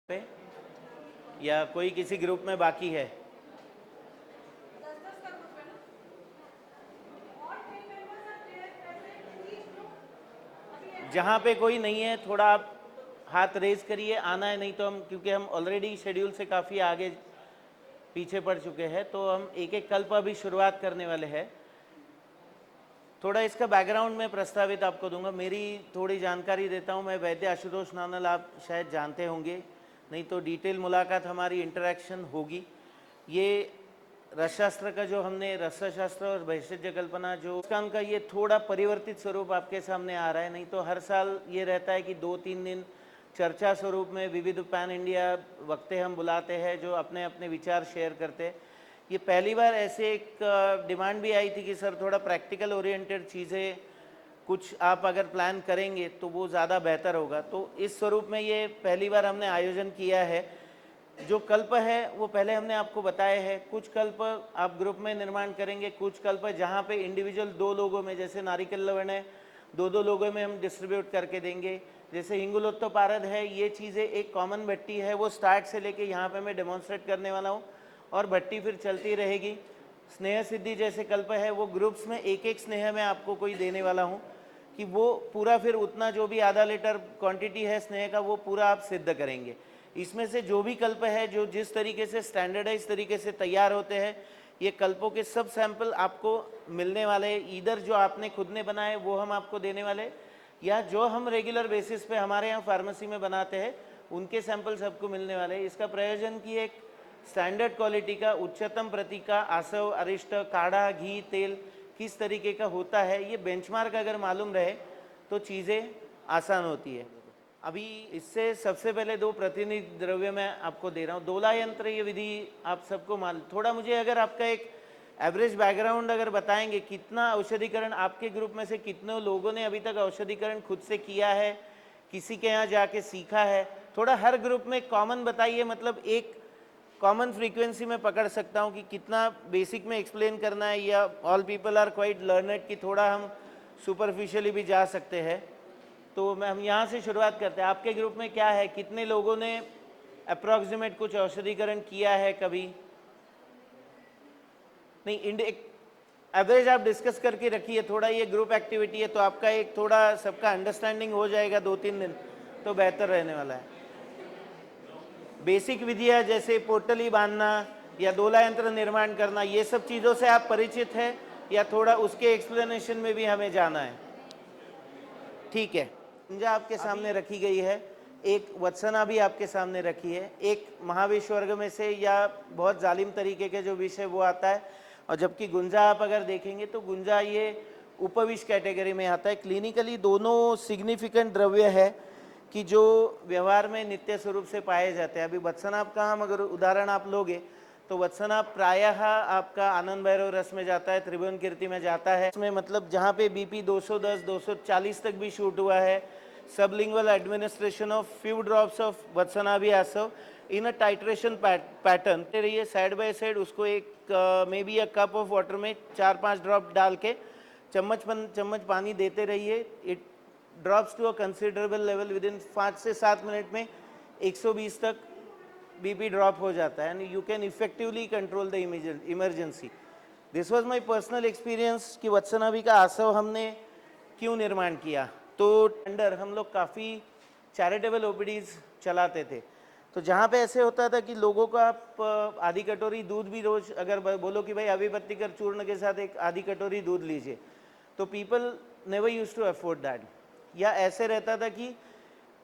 पे या कोई किसी ग्रुप में बाकी है? जहाँ पे कोई नहीं है थोड़ा आप हाथ रेज करिए, आना है, नहीं तो हम, क्योंकि हम ऑलरेडी शेड्यूल से काफ़ी आगे पीछे पड़ चुके हैं, तो हम एक एक कल्प अभी शुरुआत करने वाले हैं। थोड़ा इसका बैकग्राउंड में प्रस्तावित आपको दूंगा, मेरी थोड़ी जानकारी देता हूँ। मैं वैद्य आशुतोष नानल, आप शायद जानते होंगे, नहीं तो डिटेल मुलाकात हमारी इंटरेक्शन होगी। ये रसशास्त्र का जो हमने रसशास्त्र और भैषज्य कल्पना जो काम का ये थोड़ा परिवर्तित स्वरूप आपके सामने आ रहा है। नहीं तो हर साल ये रहता है कि 2-3 दिन चर्चा स्वरूप में विविध पैन इंडिया वक्ते हम बुलाते हैं जो अपने अपने विचार शेयर करते हैं। ये पहली बार ऐसे एक डिमांड भी आई थी कि सर थोड़ा प्रैक्टिकल ओरिएंटेड चीज़ें कुछ आप अगर प्लान करेंगे तो वो ज़्यादा बेहतर होगा। तो इस स्वरूप में ये पहली बार हमने आयोजन किया है। जो कल्प है वो पहले हमने आपको बताया है। कुछ कल्प आप ग्रुप में निर्माण करेंगे, कुछ कल्प जहाँ पे इंडिविजुअल 2 लोगों में, जैसे नारिकेल लवण है, 2-2 लोगों में हम डिस्ट्रीब्यूट करके देंगे। जैसे हिंगुलोत्तोपारद है, ये चीज़ें एक कॉमन भट्टी है, वो स्टार्ट से लेके यहाँ पे मैं डेमोन्स्ट्रेट करने वाला हूँ और भट्टी फिर चलती रहेगी। स्नेह सिद्धि जैसे कल्प है वो ग्रुप्स में एक एक स्नेह में आपको कोई देने वाला हूँ कि वो पूरा फिर उतना जो भी आधा लीटर क्वांटिटी है स्नेह का वो पूरा आप सिद्ध करेंगे। इसमें से जो भी कल्प है जो जिस तरीके से स्टैंडर्डाइज तरीके से तैयार होते हैं, ये कल्पों के सब सैंपल आपको मिलने वाले, इधर जो आपने खुद ने बनाए वो हम आपको देने वाले, या जो हम रेगुलर बेसिस पे हमारे यहाँ फार्मेसी में बनाते हैं उनके सैंपल सबको मिलने वाले हैं। इसका प्रयोजन की एक स्टैंडर्ड क्वालिटी का उच्चतम प्रति का आसव, अरिष्ट, काढ़ा, घी, तेल किस तरीके का होता है, ये बेंचमार्क अगर मालूम रहे तो चीज़ें आसान होती है। अभी इससे सबसे पहले 2 प्रतिनिधि द्रव्य मैं आपको दे रहा हूँ। दोला यंत्र ये विधि आप सबको मालूम, थोड़ा मुझे अगर आपका एक एवरेज बैकग्राउंड अगर बताएंगे, कितना औषधिकरण आपके ग्रुप में से कितने लोगों ने अभी तक औषधिकरण खुद से किया है, किसी के यहाँ जाके सीखा है? थोड़ा हर ग्रुप में कॉमन बताइए, मतलब एक कॉमन फ्रीक्वेंसी में पकड़ सकता हूँ कि कितना बेसिक में एक्सप्लेन करना है, या all people are quite learned कि थोड़ा हम सुपरफिशियली भी जा सकते हैं। तो मैं हम यहाँ से शुरुआत करते हैं। आपके ग्रुप में क्या है, कितने लोगों ने अप्रॉक्सीमेट कुछ औषधिकरण किया है कभी? नहीं, एक एवरेज आप डिस्कस करके रखिए, थोड़ा ये ग्रुप एक्टिविटी है तो आपका एक थोड़ा सबका अंडरस्टैंडिंग हो जाएगा 2-3 दिन, तो बेहतर रहने वाला है। बेसिक विधियाँ जैसे पोटली बांधना या दोला यंत्र निर्माण करना, ये सब चीज़ों से आप परिचित है या थोड़ा उसके एक्सप्लेनेशन में भी हमें जाना है? ठीक है, गुंजा आपके सामने रखी गई है, एक वत्सना भी आपके सामने रखी है, एक महाविश्व वर्ग में से या बहुत जालिम तरीके के जो विषय वो आता है, और जबकि गुंजा आप अगर देखेंगे तो गुंजा ये उपविष कैटेगरी में आता है। क्लिनिकली दोनों सिग्निफिकेंट द्रव्य है कि जो व्यवहार में नित्य स्वरूप से पाए जाते हैं। अभी वत्सनाप का हम अगर उदाहरण आप लोगे तो वत्सनाप प्रायः आपका आनंद भैरव रस में जाता है, त्रिभुवन कीर्ति में जाता है। इसमें मतलब जहाँ पे बीपी 210 240 तक भी शूट हुआ है, sublingual administration of few drops of वत्सनाभि आसव इन अ टाइट्रेशन पैटर्न रहिए साइड बाय साइड, उसको एक may be a cup of water में 4-5 ड्रॉप डाल के चम्मच पानी देते रहिए। It drops to a considerable level, within 5 से 7 मिनट में 120 तक बीपी ड्रॉप हो जाता है, and you can effectively control the emergency. This was my personal experience कि वत्सनाभि का आसव हमने क्यों निर्माण किया। तो अंडर हम लोग काफ़ी चैरिटेबल ओपीडीज चलाते थे, तो जहाँ पे ऐसे होता था कि लोगों को आप आधी कटोरी दूध भी रोज अगर बोलो कि भाई अभिपत्तिकर चूर्ण के साथ एक आधी कटोरी दूध लीजिए, तो people never use to afford that. या ऐसे रहता था कि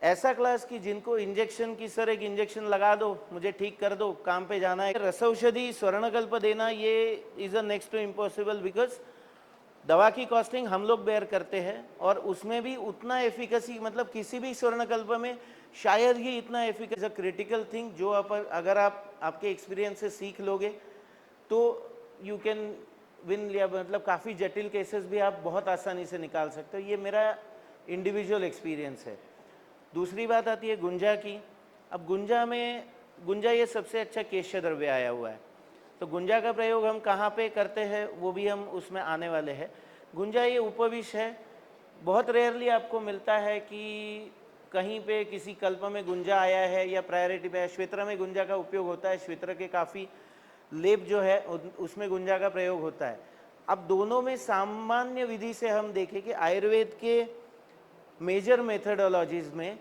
ऐसा क्लास कि जिनको इंजेक्शन की, सर एक इंजेक्शन लगा दो, मुझे ठीक कर दो, काम पे जाना है। रसौषधि स्वर्णकल्प देना ये is a next to impossible, because दवा की कॉस्टिंग हम लोग बेयर करते हैं और उसमें भी उतना एफिकेसी, मतलब किसी भी स्वर्णकल्प में शायद ही इतना एफिकेसी। क्रिटिकल थिंग जो अगर आप आपके एक्सपीरियंस से सीख लोगे तो यू कैन विन, या मतलब काफ़ी जटिल केसेस भी आप बहुत आसानी से निकाल सकते हो। ये मेरा इंडिविजुअल एक्सपीरियंस है। दूसरी बात आती है गुंजा की। अब गुंजा ये सबसे अच्छा केश्य द्रव्य आया हुआ है, तो गुंजा का प्रयोग हम कहाँ पे करते हैं वो भी हम उसमें आने वाले हैं। गुंजा ये उपविष है, बहुत रेयरली आपको मिलता है कि कहीं पे किसी कल्प में गुंजा आया है या प्रायोरिटी पे श्वेत्र में गुंजा का उपयोग होता है, श्वेत्र के काफ़ी लेप जो है उसमें गुंजा का प्रयोग होता है। अब दोनों में सामान्य विधि से हम देखें कि आयुर्वेद के मेजर मेथडोलॉजीज में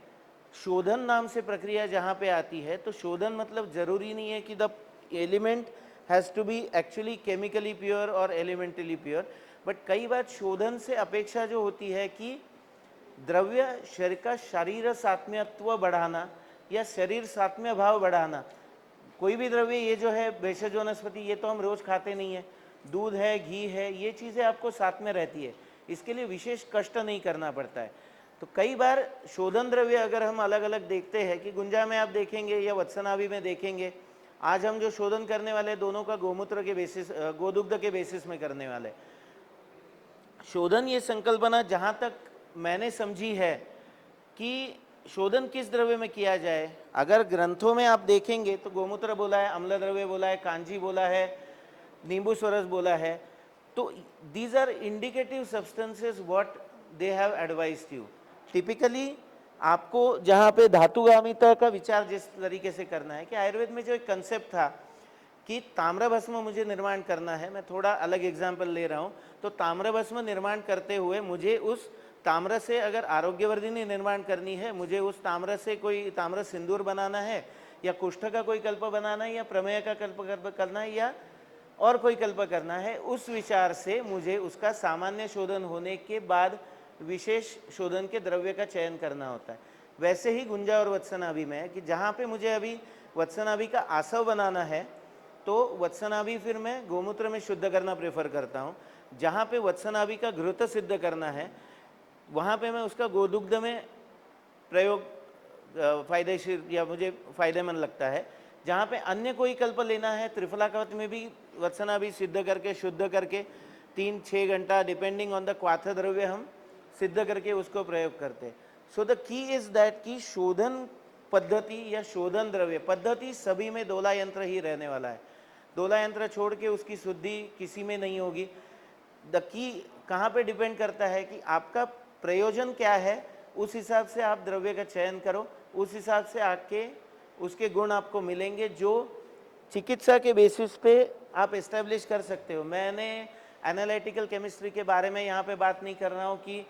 शोधन नाम से प्रक्रिया जहाँ पे आती है, तो शोधन मतलब जरूरी नहीं है कि the element has to be actually chemically pure और एलिमेंटली प्योर, बट कई बार शोधन से अपेक्षा जो होती है कि द्रव्य शरीर का शरीर सात्म्यत्व बढ़ाना या शरीर सात्म्य भाव बढ़ाना। कोई भी द्रव्य, ये जो है भेषज वनस्पति, ये तो हम रोज खाते नहीं है, दूध है, घी है, ये चीज़ें आपको साथ में रहती है, इसके लिए विशेष कष्ट नहीं करना पड़ता है। तो कई बार शोधन द्रव्य अगर हम अलग अलग देखते हैं कि गुंजा में आप देखेंगे या वत्सनाभि में देखेंगे, आज हम जो शोधन करने वाले दोनों का गोमूत्र के बेसिस, गोदुग्ध के बेसिस में करने वाले। शोधन ये संकल्पना जहाँ तक मैंने समझी है कि शोधन किस द्रव्य में किया जाए, अगर ग्रंथों में आप देखेंगे तो गोमूत्र बोला है, अम्ल द्रव्य बोला है, कांजी बोला है, नींबू स्वरस बोला है, तो these are indicative substances what they have advised you. Typically आपको जहाँ पे धातुगामिता का विचार जिस तरीके से करना है कि आयुर्वेद में जो एक कंसेप्ट था कि ताम्रभस्म मुझे निर्माण करना है, मैं थोड़ा अलग एग्जाम्पल ले रहा हूँ, तो ताम्रभस्म निर्माण करते हुए मुझे उस ताम्र से अगर आरोग्यवर्धिनी निर्माण करनी है, मुझे उस ताम्र से कोई ताम्र सिंदूर बनाना है या कुष्ठ का कोई कल्प बनाना है या प्रमेय का कल्प करना है या और कोई कल्प करना है, उस विचार से मुझे उसका सामान्य शोधन होने के बाद विशेष शोधन के द्रव्य का चयन करना होता है। वैसे ही गुंजा और वत्सनाभि में है कि जहाँ पे मुझे अभी वत्सनाभि का आसव बनाना है तो वत्सनाभि फिर मैं गोमूत्र में शुद्ध करना प्रेफर करता हूँ। जहाँ पे वत्सनाभि का घृत सिद्ध करना है वहाँ पे मैं उसका गोदुग्ध में प्रयोग फायदेशीर या मुझे फायदेमंद लगता है। जहाँ पे अन्य कोई कल्प लेना है, त्रिफला कवच में भी वत्सनाभि सिद्ध करके शुद्ध करके 3-6 घंटा डिपेंडिंग ऑन द क्वाथ द्रव्य हम सिद्ध करके उसको प्रयोग करते हैं। So the key is that कि शोधन पद्धति या शोधन द्रव्य पद्धति सभी में दोला यंत्र ही रहने वाला है। दोला यंत्र छोड़ के उसकी शुद्धि किसी में नहीं होगी। द की कहाँ पे डिपेंड करता है कि आपका प्रयोजन क्या है, उस हिसाब से आप द्रव्य का चयन करो, उस हिसाब से आके उसके गुण आपको मिलेंगे जो चिकित्सा के बेसिस पे आप एस्टेब्लिश कर सकते हो। मैंने एनालिटिकल केमिस्ट्री के बारे में यहाँ पे बात नहीं कर रहा हूँ कि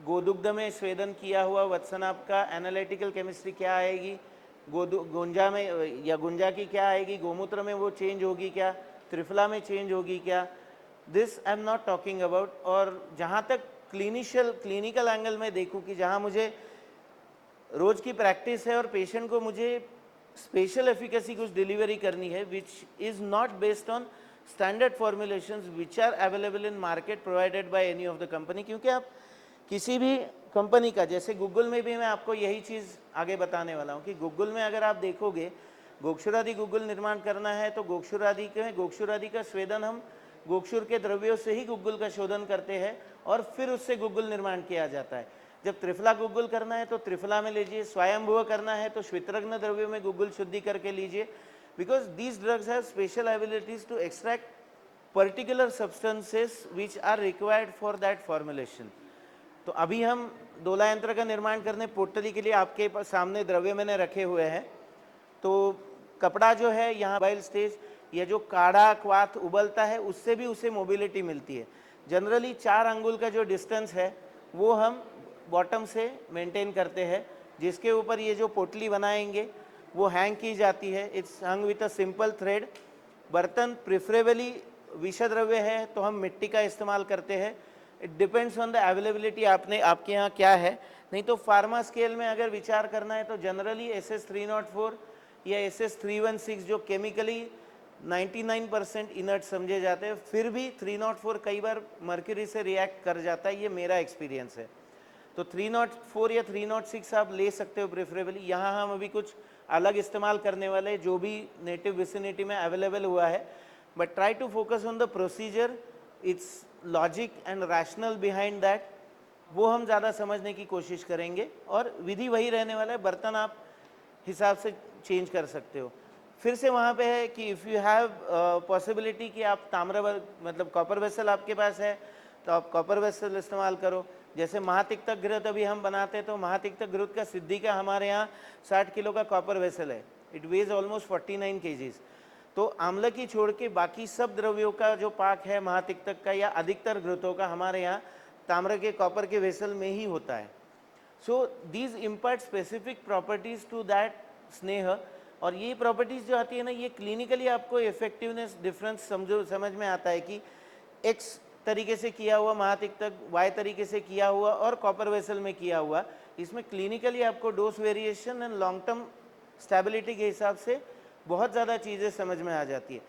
गोदुग्ध में स्वेदन किया हुआ वत्सनाभ का एनालिटिकल केमिस्ट्री क्या आएगी, गुंजा में या गुंजा की क्या आएगी, गोमूत्र में वो चेंज होगी क्या, त्रिफला में चेंज होगी क्या, this I am not talking about. और जहाँ तक क्लिनिकल एंगल में देखूँ कि जहाँ मुझे रोज की प्रैक्टिस है और पेशेंट को मुझे स्पेशल एफिकेसी कुछ डिलीवरी करनी है which is not based on standard formulations which are available in market provided by any of the company. क्योंकि आप किसी भी कंपनी का, जैसे गूगल में भी मैं आपको यही चीज़ आगे बताने वाला हूँ कि गूगल में अगर आप देखोगे गोक्षुरादि गूगल निर्माण करना है तो गोक्षुरादि का स्वेदन हम गोक्षुर के द्रव्यों से ही गुग्गुल का शोधन करते हैं और फिर उससे गुग्गुल निर्माण किया जाता है। जब त्रिफला गुग्गुल करना है तो त्रिफला में लीजिए, स्वयंभुव करना है तो श्वेतरग्न द्रव्यों में गुग्गुल शुद्धि करके लीजिए, because these drugs have special abilities to extract particular substances which are required for that formulation. तो अभी हम दोला यंत्र का निर्माण करने पोटली के लिए आपके सामने द्रव्य मैंने रखे हुए हैं। तो कपड़ा जो है यहाँ बाइल स्टेज या जो काढ़ा क्वाथ उबलता है उससे भी उसे मोबिलिटी मिलती है। जनरली 4 अंगुल का जो डिस्टेंस है वो हम बॉटम से मेंटेन करते हैं, जिसके ऊपर ये जो पोटली बनाएंगे वो हैंग की जाती है। It's hung with a simple thread. बर्तन प्रिफरेबली विषद्रव्य है तो हम मिट्टी का इस्तेमाल करते हैं। It depends on the availability आपके यहाँ क्या है। नहीं तो फार्मा स्केल में अगर विचार करना है तो जनरली SS304 या SS316 जो केमिकली 99% इनर्ट समझे जाते हैं, फिर भी 304 कई बार मर्क्यूरी से रिएक्ट कर जाता है, ये मेरा एक्सपीरियंस है। तो 304 या 306 आप ले सकते हो प्रेफरेबली। यहाँ हम अभी कुछ अलग इस्तेमाल करने वाले जो भी नेटिव विसिनिटी में अवेलेबल हुआ है, but try to focus on the procedure, its logic and rational behind that, वो हम ज़्यादा समझने की कोशिश करेंगे और विधि वही रहने वाला है। बर्तन आप हिसाब से चेंज कर सकते हो। फिर से वहाँ पे है कि इफ़ यू हैव पॉसिबिलिटी कि आप ताम्र मतलब कॉपर वेसल आपके पास है तो आप कॉपर वेसल इस्तेमाल करो। जैसे महातिक्तक घृत अभी हम बनाते हैं, तो महातिक्तक घृत का सिद्धि का हमारे यहाँ 60 किलो का कॉपर वेसल है, इट वेज ऑलमोस्ट 49 kgs। तो आम्ल की छोड़ के बाकी सब द्रव्यों का जो पाक है महातिक्तक का या अधिकतर घृतों का हमारे यहाँ ताम्र के कॉपर के वेसल में ही होता है। So these impart specific properties to that स्नेह, और ये प्रॉपर्टीज जो आती है ना, ये क्लिनिकली आपको इफेक्टिवनेस डिफरेंस समझ में आता है कि एक्स तरीके से किया हुआ महातिक्तक, वाई तरीके से किया हुआ और कॉपर वेसल में किया हुआ, इसमें क्लिनिकली आपको dose variation and long term stability के हिसाब से बहुत ज़्यादा चीज़ें समझ में आ जाती है।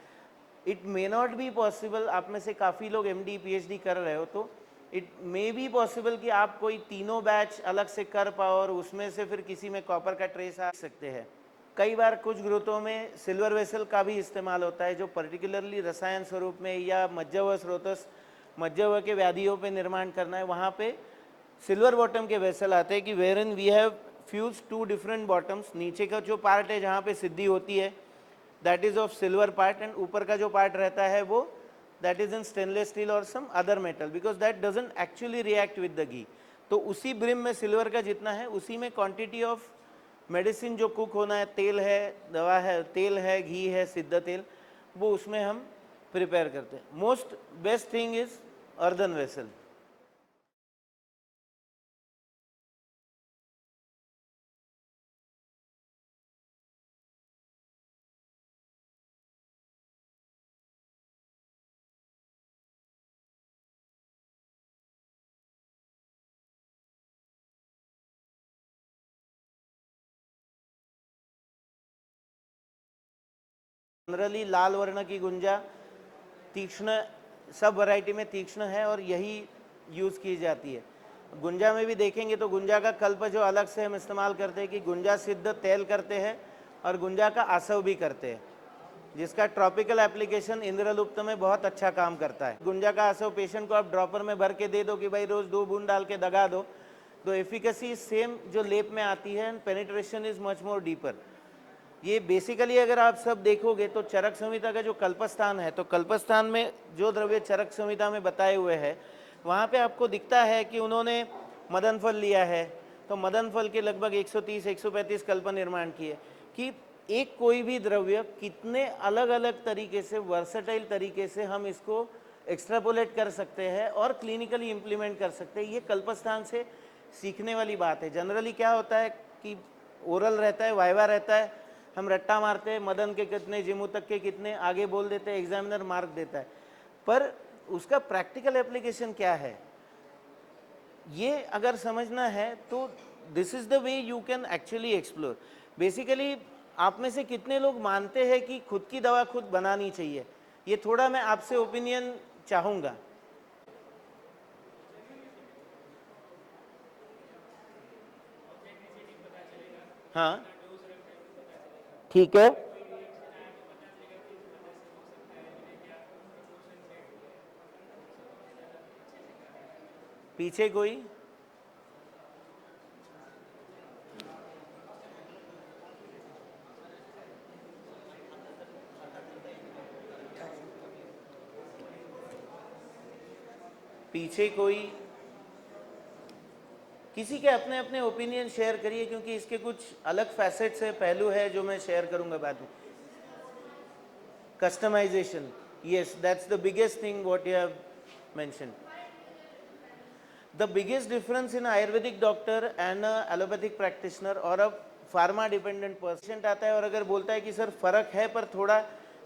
It may not be possible, आप में से काफ़ी लोग MD PhD कर रहे हो, तो इट मे बी पॉसिबल कि आप कोई तीनों बैच अलग से कर पाओ और उसमें से फिर किसी में कॉपर का ट्रेस आ सकते हैं। कई बार कुछ घृतों में सिल्वर वेसल का भी इस्तेमाल होता है, जो पर्टिकुलरली रसायन स्वरूप में या मज्जव स्रोतस मज्जव के व्याधियों पे निर्माण करना है, वहाँ पे सिल्वर बॉटम के वेसल आते हैं कि wherein we have fuse 2 different bottoms. नीचे का जो पार्ट है जहाँ पे सिद्धि होती है that is of silver part, and ऊपर का जो पार्ट रहता है वो that is in stainless steel और some other metal, because that doesn't actually react with the ghee. तो उसी ब्रिम में सिल्वर का जितना है उसी में क्वांटिटी ऑफ मेडिसिन जो कुक होना है, तेल है, दवा है, तेल है, घी है, सिद्ध तेल, वो उसमें हम प्रिपेयर करते हैं। Most best thing is earthen vessel. Generally लाल वर्ण की गुंजा तीक्ष्ण, सब वैरायटी में तीक्ष्ण है और यही यूज़ की जाती है। गुंजा में भी देखेंगे तो गुंजा का कल्प जो अलग से हम इस्तेमाल करते हैं कि गुंजा सिद्ध तेल करते हैं और गुंजा का आसव भी करते हैं, जिसका ट्रॉपिकल एप्लीकेशन इंद्रलुप्त में बहुत अच्छा काम करता है। गुंजा का आसव पेशेंट को आप ड्रॉपर में भर के दे दो कि भाई रोज़ 2 बूंद डाल के दगा दो, तो एफिकेसी सेम जो लेप में आती है and penetration is much more deeper. ये बेसिकली अगर आप सब देखोगे तो चरक संहिता का जो कल्पस्थान है, तो कल्पस्थान में जो द्रव्य चरक संहिता में बताए हुए हैं वहाँ पे आपको दिखता है कि उन्होंने मदन फल लिया है, तो मदन फल के लगभग 130-135 कल्प निर्माण किए कि एक कोई भी द्रव्य कितने अलग अलग तरीके से, वर्सेटाइल तरीके से हम इसको एक्स्ट्रापोलेट कर सकते हैं और क्लिनिकली इम्प्लीमेंट कर सकते हैं। ये कल्पस्थान से सीखने वाली बात है। जनरली क्या होता है कि ओरल रहता है, वाइवा रहता है, हम रट्टा मारते हैं, मदन के कितने, जिमू तक के कितने, आगे बोल देते हैं, एग्जामिनर मार्क देता है, पर उसका प्रैक्टिकल एप्लीकेशन क्या है ये अगर समझना है तो this is the way you can actually explore. Basically आप में से कितने लोग मानते हैं कि खुद की दवा खुद बनानी चाहिए? ये थोड़ा मैं आपसे ओपिनियन चाहूँगा। हाँ ठीक है, पीछे कोई पीछे कोई किसी के अपने अपने ओपिनियन शेयर करिए, क्योंकि इसके कुछ अलग फैसेट्स है, पहलू है जो मैं शेयर करूंगा बाद में। Customisation, yes, that's the biggest thing what you have mentioned. The biggest difference in Ayurvedic doctor and a allopathic practitioner or a pharma dependent patient आता है और अगर बोलता है कि सर फर्क है पर थोड़ा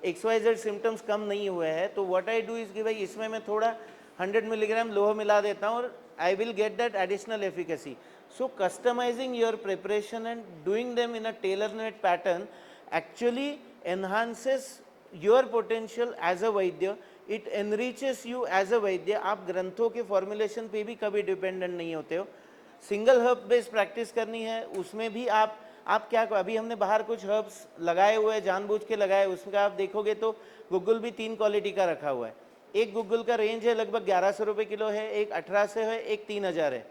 XYZ सिम्टम्स कम नहीं हुए हैं, तो व्हाट आई डू इज कि भाई इसमें मैं थोड़ा 100 मिलीग्राम लोह मिला देता हूँ और I will get that additional efficacy. So customising your preparation and doing them in a tailor made pattern actually enhances your potential as a vaidya, it enriches you as a vaidya. आप ग्रंथों के फॉर्मुलेशन पे भी कभी डिपेंडेंट नहीं होते हो। Single herb based practice करनी है, उसमें भी आप क्या, अभी हमने बाहर कुछ हर्ब्स लगाए हुए हैं, जानबूझ के लगाए, उसका आप देखोगे तो गुग्गुल भी 3 क्वालिटी का रखा हुआ है। एक गुग्गुल का रेंज है लगभग 1100 रुपये किलो है, एक 1800 है, एक 3000 है।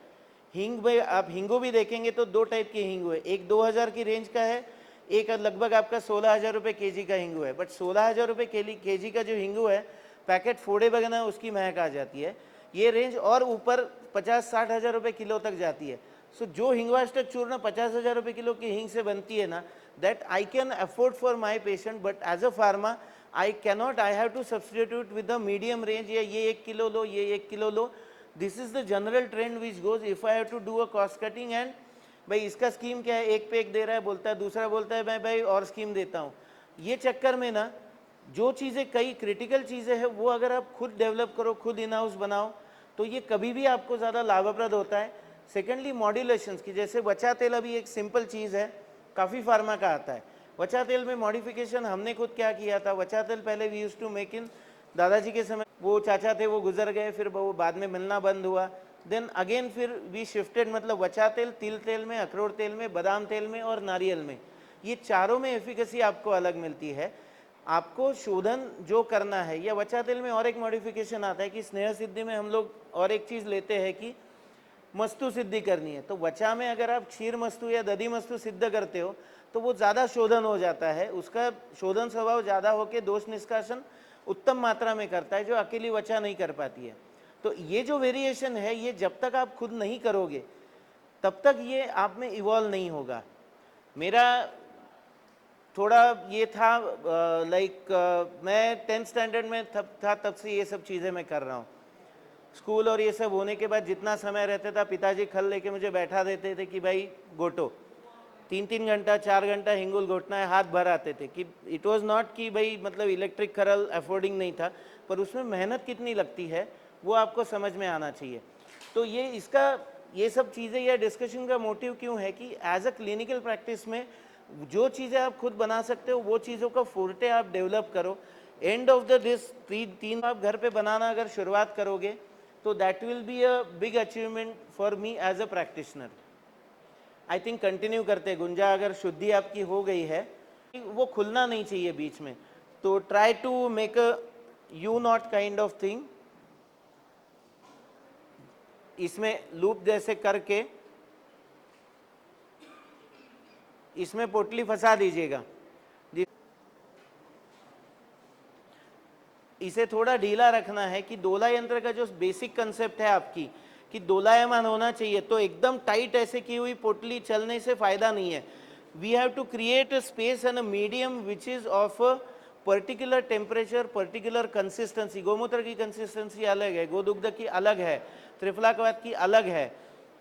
हींग में आप हिंगू भी देखेंगे तो 2 टाइप की हिंगू है, एक 2000 की रेंज का है, एक लगभग आपका 16,000 रुपये केजी का हिंगू है। बट 16,000 रुपये केजी का जो हिंगू है, पैकेट फोड़े बगना उसकी महक आ जाती है। ये रेंज और ऊपर 50-60 हज़ार रुपये किलो तक जाती है। सो जो हिंगवाष्टक चूर्ण 50,000 रुपये किलो की हींग से बनती है ना, that I can afford for my patient, but as a pharma I cannot, I have to substitute with the medium range, या ये 1 किलो लो, ये 1 किलो लो। This is the general trend which goes if I have to do a cost cutting. And भाई इसका scheme क्या है, एक पे एक दे रहा है बोलता है, दूसरा बोलता है मैं भाई और स्कीम देता हूँ। ये चक्कर में ना जो चीज़ें, कई क्रिटिकल चीज़ें हैं वो अगर आप खुद डेवलप करो, खुद इन हाउस बनाओ, तो ये कभी भी आपको ज़्यादा लाभप्रद होता है। सेकेंडली मॉड्यूलेशंस की, जैसे वचा तेल अभी एक सिंपल चीज़ है, काफ़ी फार्मा का आता है। वचा तेल में मॉडिफिकेशन हमने खुद क्या किया था, वचा तेल पहले we use to make in, दादाजी के समय वो चाचा थे वो गुजर गए, फिर वो बाद में मिलना बंद हुआ। देन अगेन फिर वी शिफ्टेड, मतलब वचा तेल, तिल तेल में, अखरोट तेल में, बादाम तेल में और नारियल में, ये चारों में एफिकेसी आपको अलग मिलती है। आपको शोधन जो करना है, या वचा तेल में और एक मॉडिफिकेशन आता है कि स्नेह सिद्धि में हम लोग और एक चीज़ लेते हैं कि मस्तु सिद्धि करनी है, तो वचा में अगर आप क्षीर मस्तु या दधि मस्तु सिद्ध करते हो तो वो ज़्यादा शोधन हो जाता है, उसका शोधन स्वभाव ज़्यादा होकर दोष निष्कासन उत्तम मात्रा में करता है, जो अकेली वचा नहीं कर पाती है। तो ये जो वेरिएशन है, ये जब तक आप खुद नहीं करोगे तब तक ये आप में इवॉल्व नहीं होगा। मेरा थोड़ा ये था, मैं 10th स्टैंडर्ड में तब से ये सब चीज़ें मैं कर रहा हूँ। स्कूल और ये सब होने के बाद जितना समय रहता था, पिताजी खल लेके मुझे बैठा देते थे कि भाई गोटो, 3-3 घंटा 4 घंटा हिंगुल घोटना है, हाथ भर आते थे। कि इट वाज नॉट कि भाई मतलब इलेक्ट्रिक खरल अफोर्डिंग नहीं था, पर उसमें मेहनत कितनी लगती है वो आपको समझ में आना चाहिए। तो ये सब चीज़ें या डिस्कशन का मोटिव क्यों है कि एज अ क्लिनिकल प्रैक्टिस में जो चीज़ें आप खुद बना सकते हो वो चीज़ों का फोर्टे आप डेवलप करो। एंड ऑफ द दिस तीन आप घर पे बनाना अगर शुरुआत करोगे तो that will be a big achievement for me as a practitioner. I think continue करते गुंजा, अगर शुद्धि आपकी हो गई है, वो खुलना नहीं चाहिए बीच में, तो try to make a you not kind of thing, इसमें लूप जैसे करके इसमें पोटली फंसा दीजिएगा। इसे थोड़ा ढीला रखना है कि दोला यंत्र का जो बेसिक कंसेप्ट है आपकी कि दोलायमान होना चाहिए, तो एकदम टाइट ऐसे की हुई पोटली चलने से फायदा नहीं है। We have to create a space and a medium which is of particular temperature, particular consistency. गोमूत्र की कंसिस्टेंसी अलग है, गोदुग्ध की अलग है, त्रिफलाकवाद की अलग है,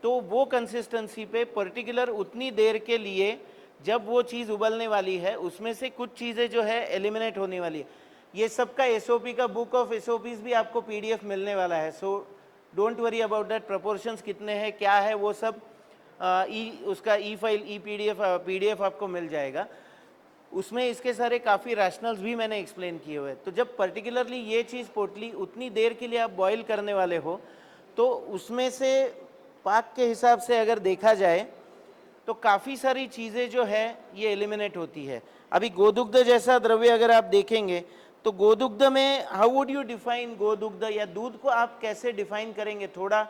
तो वो कंसिस्टेंसी पे पर्टिकुलर उतनी देर के लिए जब वो चीज़ उबलने वाली है उसमें से कुछ चीज़ें जो है एलिमिनेट होने वाली है। ये सब का एसओपी का बुक ऑफ एसओपीज भी आपको पीडीएफ मिलने वाला है, so don't worry about that. Proportions कितने हैं क्या है वो सब उसका ई फाइल ई पीडीएफ आपको मिल जाएगा, उसमें इसके सारे काफ़ी रैशनल्स भी मैंने एक्सप्लेन किए हुए हैं। तो जब पर्टिकुलरली ये चीज़ पोटली उतनी देर के लिए आप बॉईल करने वाले हो तो उसमें से पाक के हिसाब से अगर देखा जाए तो काफ़ी सारी चीज़ें जो है ये एलिमिनेट होती है। अभी गोदुग्ध जैसा द्रव्य अगर आप देखेंगे तो गोदुग्ध में हाउ वुड यू डिफाइन गोदुग्ध, या दूध को आप कैसे डिफाइन करेंगे, थोड़ा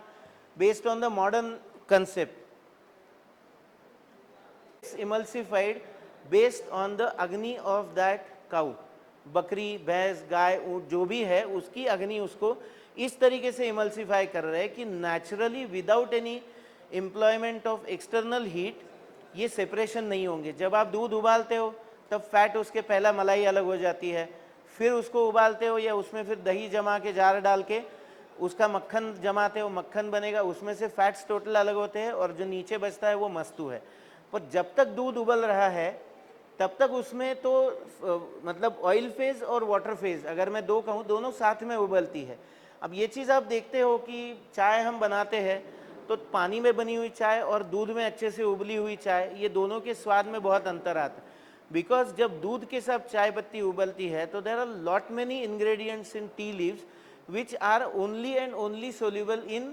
based on the modern concept. Emulsified based on the अग्नि ऑफ दैट काउ, बकरी भैंस गाय ऊँट जो भी है उसकी अग्नि उसको इस तरीके से इमल्सिफाई कर रहे हैं कि naturally without any employment of external heat ये सेपरेशन नहीं होंगे। जब आप दूध उबालते हो तब फैट उसके पहला मलाई अलग हो जाती है, फिर उसको उबालते हो या उसमें फिर दही जमा के जार डाल के उसका मक्खन जमाते हो, मक्खन बनेगा, उसमें से फैट्स टोटल अलग होते हैं और जो नीचे बचता है वो मस्तू है। पर जब तक दूध उबल रहा है तब तक उसमें तो मतलब ऑयल फेज और वाटर फेज अगर मैं दो कहूँ दोनों साथ में उबलती है। अब ये चीज़ आप देखते हो कि चाय हम बनाते हैं तो पानी में बनी हुई चाय और दूध में अच्छे से उबली हुई चाय, ये दोनों के स्वाद में बहुत अंतर आता है। बिकॉज जब दूध के साथ चाय पत्ती उबलती है तो there are lot many ingredients in tea leaves which are only and only soluble in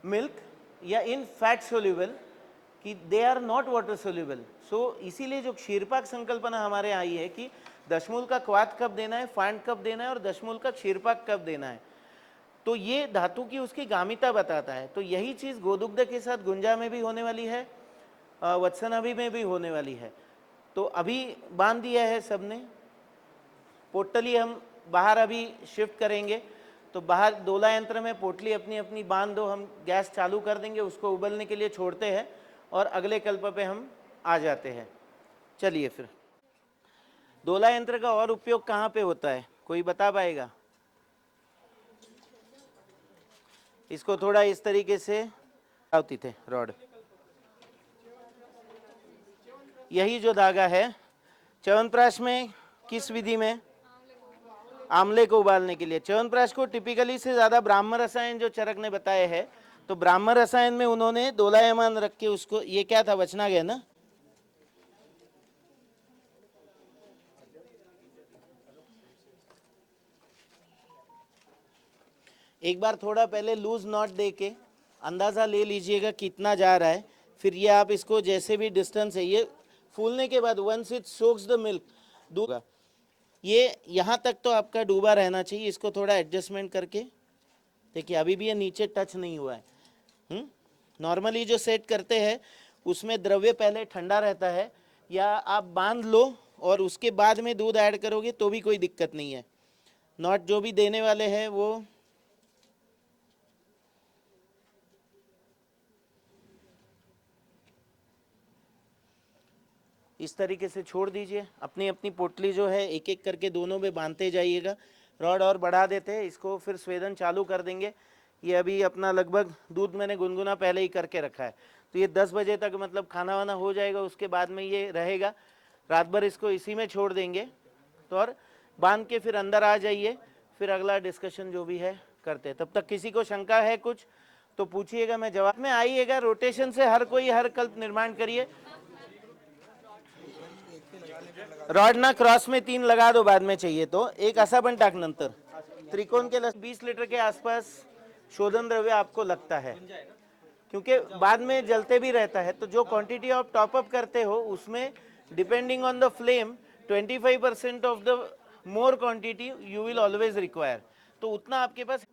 milk या इन फैट सोल्यूबल, कि they are not water soluble. So इसीलिए जो क्षीरपाक संकल्पना हमारे आई है कि दशमूल का क्वाथ कब देना है, फांड कब देना है और दशमूल का क्षीरपाक कब देना है, तो ये धातु की उसकी गामिता बताता है। तो यही चीज़ गोदुग्ध के साथ गुंजा में भी होने वाली है, वत्सनाभि में भी होने वाली है। तो अभी बांध दिया है सबने, पोटली हम बाहर अभी शिफ्ट करेंगे। तो बाहर दोला यंत्र में पोटली अपनी अपनी बांध दो, हम गैस चालू कर देंगे, उसको उबलने के लिए छोड़ते हैं और अगले कल्प पे हम आ जाते हैं। चलिए फिर दोला यंत्र का और उपयोग कहाँ पे होता है, कोई बता पाएगा? इसको थोड़ा इस तरीके से होती थे रॉड, यही जो धागा है च्यवनप्राश में किस विधि में? आंवले को उबालने के लिए। च्यवनप्राश को टिपिकली से ज्यादा ब्राह्म रसायन जो चरक ने बताए हैं, तो ब्राह्म रसायन में उन्होंने दोलायमान रख के उसको, ये क्या था, वचना गया ना, एक बार थोड़ा पहले लूज नॉट दे के अंदाज़ा ले लीजिएगा कितना जा रहा है, फिर ये आप इसको जैसे भी डिस्टेंस है, ये फूलने के बाद once it soaks the milk दूध, ये यहाँ तक तो आपका डूबा रहना चाहिए। इसको थोड़ा एडजस्टमेंट करके देखिए, अभी भी ये नीचे टच नहीं हुआ है। नॉर्मली जो सेट करते हैं उसमें द्रव्य पहले ठंडा रहता है, या आप बांध लो और उसके बाद में दूध ऐड करोगे तो भी कोई दिक्कत नहीं है। नॉट जो भी देने वाले हैं वो इस तरीके से छोड़ दीजिए। अपनी अपनी पोटली जो है एक एक करके दोनों में बांधते जाइएगा। रॉड और बढ़ा देते हैं, इसको फिर स्वेदन चालू कर देंगे। ये अभी अपना लगभग दूध मैंने गुनगुना पहले ही करके रखा है, तो ये 10 बजे तक मतलब खाना वाना हो जाएगा, उसके बाद में ये रहेगा। रात भर इसको इसी में छोड़ देंगे, तो और बांध के फिर अंदर आ जाइए, फिर अगला डिस्कशन जो भी है करते हैं। तब तक किसी को शंका है कुछ तो पूछिएगा, मैं जवाब में आइएगा। रोटेशन से हर कोई हर कल्प निर्माण करिए। रॉड ना क्रॉस में 3 लगा दो, बाद में चाहिए तो एक असा पण टाक नंतर। त्रिकोण के 20 लीटर के आसपास शोधन द्रव्य आपको लगता है, क्योंकि बाद में जलते भी रहता है। तो जो क्वांटिटी आप टॉप अप करते हो उसमें depending on the flame 25% of the more quantity you will always require. तो उतना आपके पास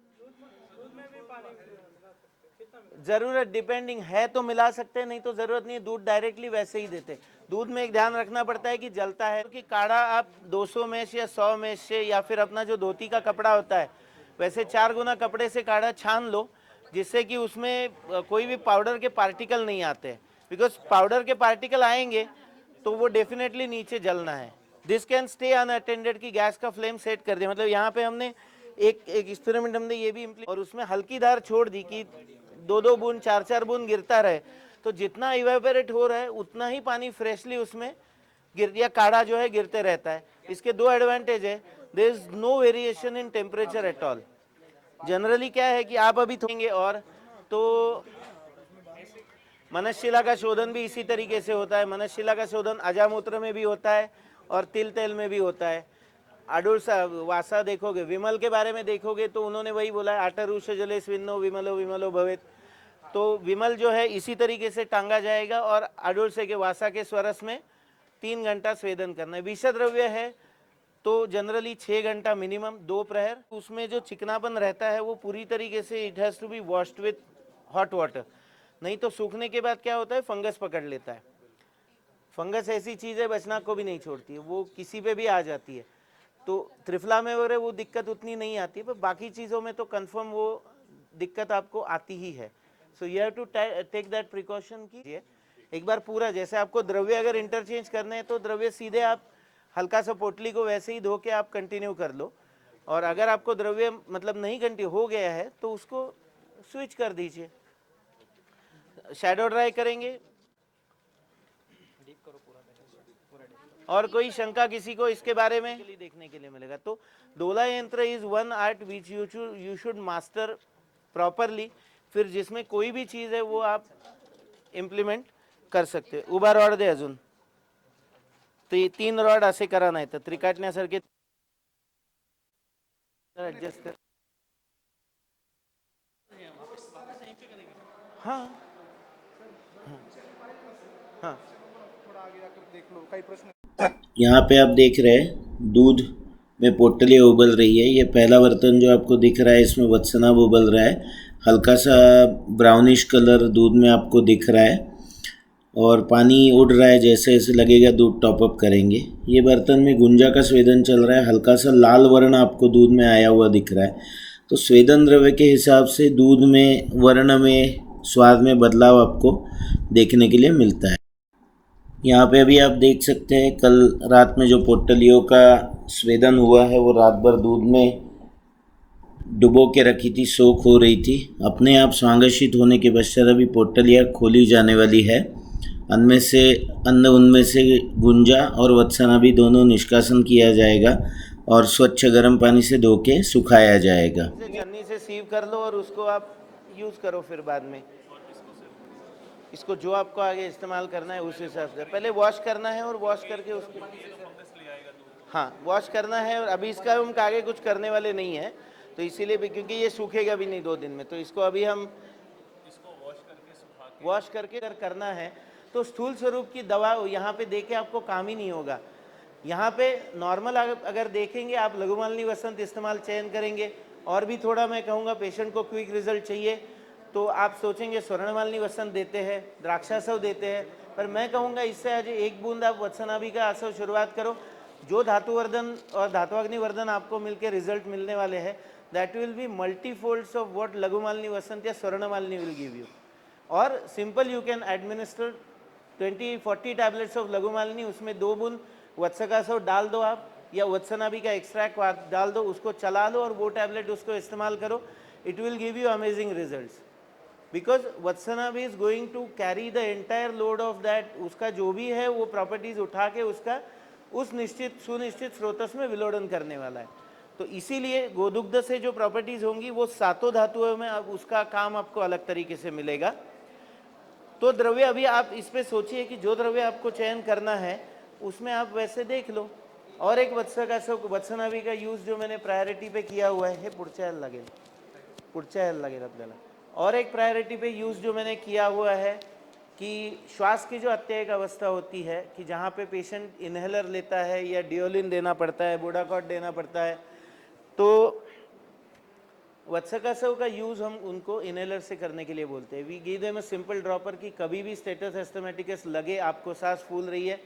जरूरत डिपेंडिंग है तो मिला सकते हैं, नहीं तो जरूरत नहीं है, दूध डायरेक्टली वैसे ही देते। दूध में एक ध्यान रखना पड़ता है कि जलता है कि काढ़ा आप 200 में से या 100 में से, या फिर अपना जो धोती का कपड़ा होता है वैसे 4 गुना कपड़े से काढ़ा छान लो, जिससे कि उसमें कोई भी पाउडर के पार्टिकल नहीं आते, बिकॉज पाउडर के पार्टिकल आएंगे तो वो डेफिनेटली नीचे जलना है। दिस कैन स्टे अनअटेंडेड की गैस का फ्लेम सेट कर दिया। मतलब यहाँ पे हमने एक एक्सपेरिमेंट हमने ये भी और उसमें हल्की धार छोड़ दी कि 2-2 बूंद 4-4 बूंद गिरता रहे, तो जितना इवेपोरेट हो रहा है उतना ही पानी फ्रेशली उसमें गिर, या काढ़ा जो है गिरते रहता है। इसके 2 एडवांटेज है, there is no variation in temperature at all. Generally क्या है कि आप अभी थोड़ेंगे, और तो मनस्शिला का शोधन भी इसी तरीके से होता है। मनस्शिला का शोधन अजामूत्र में भी होता है और तिल तेल में भी होता है। आडुर्सा वासा देखोगे, विमल के बारे में देखोगे तो उन्होंने वही बोला है, आटरुष जले स्विन्नो विमलो विमलो भवेत। तो विमल जो है इसी तरीके से टांगा जाएगा, और आडुर्से के वासा के स्वरस में 3 घंटा स्वेदन करना है। विषय द्रव्य है तो जनरली 6 घंटा मिनिमम, 2 प्रहर। उसमें जो चिकनापन रहता है वो पूरी तरीके से it has to be washed with hot water, नहीं तो सूखने के बाद क्या होता है, फंगस पकड़ लेता है। फंगस ऐसी चीज़ है बचना को भी नहीं छोड़ती है, वो किसी पे भी आ जाती है। तो त्रिफला में वगैरह वो दिक्कत उतनी नहीं आती है, पर बाकी चीज़ों में तो कंफर्म वो दिक्कत आपको आती ही है। So you have to take that precaution कीजिए। एक बार पूरा, जैसे आपको द्रव्य अगर इंटरचेंज करने हैं तो द्रव्य सीधे आप हल्का सा पोटली को वैसे ही धो के आप कंटिन्यू कर लो, और अगर आपको द्रव्य मतलब नहीं कंटिन्यू हो गया है तो उसको स्विच कर दीजिए। शैडो ड्राई करेंगे। और कोई शंका किसी को इसके बारे में देखने के लिए मिलेगा। तो डोला यंत्र is one art which you should master properly, फिर जिसमें कोई भी चीज़ है वो आप इम्प्लीमेंट कर सकते हो। उभा रॉड दे अजून, तो ये 3 रॉड असे करा नाही तर त्रिकाटण्यासारखे ऍडजस्ट कर। हाँ हाँ, यहाँ पे आप देख रहे हैं दूध में पोटली उबल रही है। ये पहला बर्तन जो आपको दिख रहा है इसमें वत्सनाभ उबल रहा है, हल्का सा ब्राउनिश कलर दूध में आपको दिख रहा है, और पानी उड़ रहा है, जैसे जैसे लगेगा दूध टॉप अप करेंगे। ये बर्तन में गुंजा का स्वेदन चल रहा है, हल्का सा लाल वर्ण आपको दूध में आया हुआ दिख रहा है। तो स्वेदन द्रव्य के हिसाब से दूध में वर्ण में स्वाद में बदलाव आपको देखने के लिए मिलता है। यहाँ पे अभी आप देख सकते हैं कल रात में जो पोटलियों का स्वेदन हुआ है वो रात भर दूध में डुबो के रखी थी, सोख हो रही थी। अपने आप स्वांगशित होने के पश्चात अभी पोटलियाँ खोली जाने वाली है। अन्न उनमें से गुंजा और वत्सना भी दोनों निष्कासन किया जाएगा और स्वच्छ गर्म पानी से धो के सुखाया जाएगा। छन्नी से सीव कर लो और उसको आप यूज़ करो फिर बाद में। इसको जो आपको आगे इस्तेमाल करना है उस हिसाब से पहले वॉश करना है और वॉश करके उसको हाँ वॉश करना है। और अभी इसका हम आगे कुछ करने वाले नहीं है तो इसीलिए भी, क्योंकि ये सूखेगा भी नहीं 2 दिन में, तो इसको अभी हम वॉश करके करना है। तो स्थूल स्वरूप की दवा यहाँ पे देके आपको काम ही नहीं होगा। यहाँ पे नॉर्मल अगर देखेंगे आप लघुमालिनी वसंत इस्तेमाल चयन करेंगे और भी थोड़ा मैं कहूँगा पेशेंट को क्विक रिजल्ट चाहिए तो आप सोचेंगे स्वर्णमालिनी वसंत देते हैं, द्राक्षासव देते हैं, पर मैं कहूँगा इससे आज 1 बूंद आप वत्सनाभि का आसव शुरुआत करो। जो धातुवर्धन और धातुअग्निवर्धन आपको मिलके रिजल्ट मिलने वाले हैं that will be multifolds of what लघुमालिनी वसंत या स्वर्णमालिनी विल गिव यू। और simple you can administer 20-40 tablets of लघुमालिनी, उसमें 2 बूंद वत्सकासव डाल दो आप या वत्सनाभि का एक्सट्रैक्ट डाल दो, उसको चला लो और वो टैबलेट उसको इस्तेमाल करो। It will give you amazing results because वत्सनाभि is going to carry the entire load of that. उसका जो भी है वो प्रॉपर्टीज उठा के उसका उस निश्चित सुनिश्चित स्रोतस में विलोडन करने वाला है। तो इसीलिए गोदुग्ध से जो प्रॉपर्टीज होंगी वो 7 धातुओं में अब उसका काम आपको अलग तरीके से मिलेगा। तो द्रव्य अभी आप इस पे सोचिए कि जो द्रव्य आपको चयन करना है उसमें आप वैसे देख लो। और एक वत्सनाभि का यूज जो मैंने प्रायोरिटी पे किया हुआ है, पुढच्या ह्याला लागेल आपल्याला। और एक प्रायोरिटी पे यूज जो मैंने किया हुआ है कि श्वास की जो अत्यायिक अवस्था होती है कि जहाँ पे पेशेंट इनहेलर लेता है या डिओलिन देना पड़ता है, बोडाकॉट देना पड़ता है, तो वत्सकासव का यूज़ हम उनको इनहेलर से करने के लिए बोलते हैं। We give them a simple dropper कि कभी भी स्टेटस एस्थमेटिकस लगे, आपको सांस फूल रही है,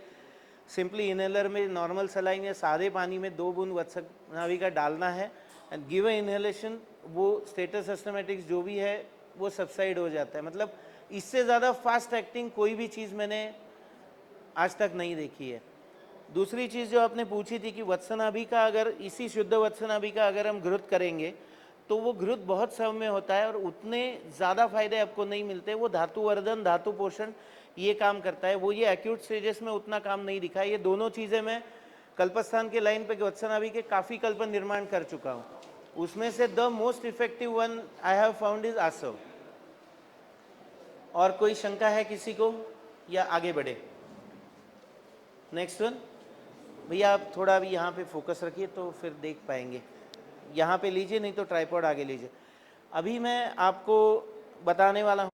सिंपली इनहेलर में नॉर्मल सलाइन या सादे पानी में 2 बूंद वत्सनाभि का डालना है एंड गिव अ इनहेलेशन। वो स्टेटस एस्थमेटिक्स जो भी है वो सबसाइड हो जाता है। मतलब इससे ज़्यादा फास्ट एक्टिंग कोई भी चीज़ मैंने आज तक नहीं देखी है। दूसरी चीज़ जो आपने पूछी थी कि वत्सनाभि का अगर इसी शुद्ध वत्सनाभि का अगर हम घृत करेंगे तो वो घृत बहुत सौम्य होता है और उतने ज़्यादा फायदे आपको नहीं मिलते। वो धातुवर्धन धातु पोषण ये काम करता है, वो ये एक्यूट स्टेजेस में उतना काम नहीं दिखा। ये दोनों चीज़ें मैं कल्पस्थान के लाइन पे वत्सनाभि के काफ़ी कल्प निर्माण कर चुका हूँ। उसमें से the most effective one I have found is आसव। और कोई शंका है किसी को या आगे बढ़े? नेक्स्ट वन भैया, आप थोड़ा अभी यहाँ पे फोकस रखिए तो फिर देख पाएंगे। यहाँ पे लीजिए, नहीं तो ट्राइपॉड आगे लीजिए। अभी मैं आपको बताने वाला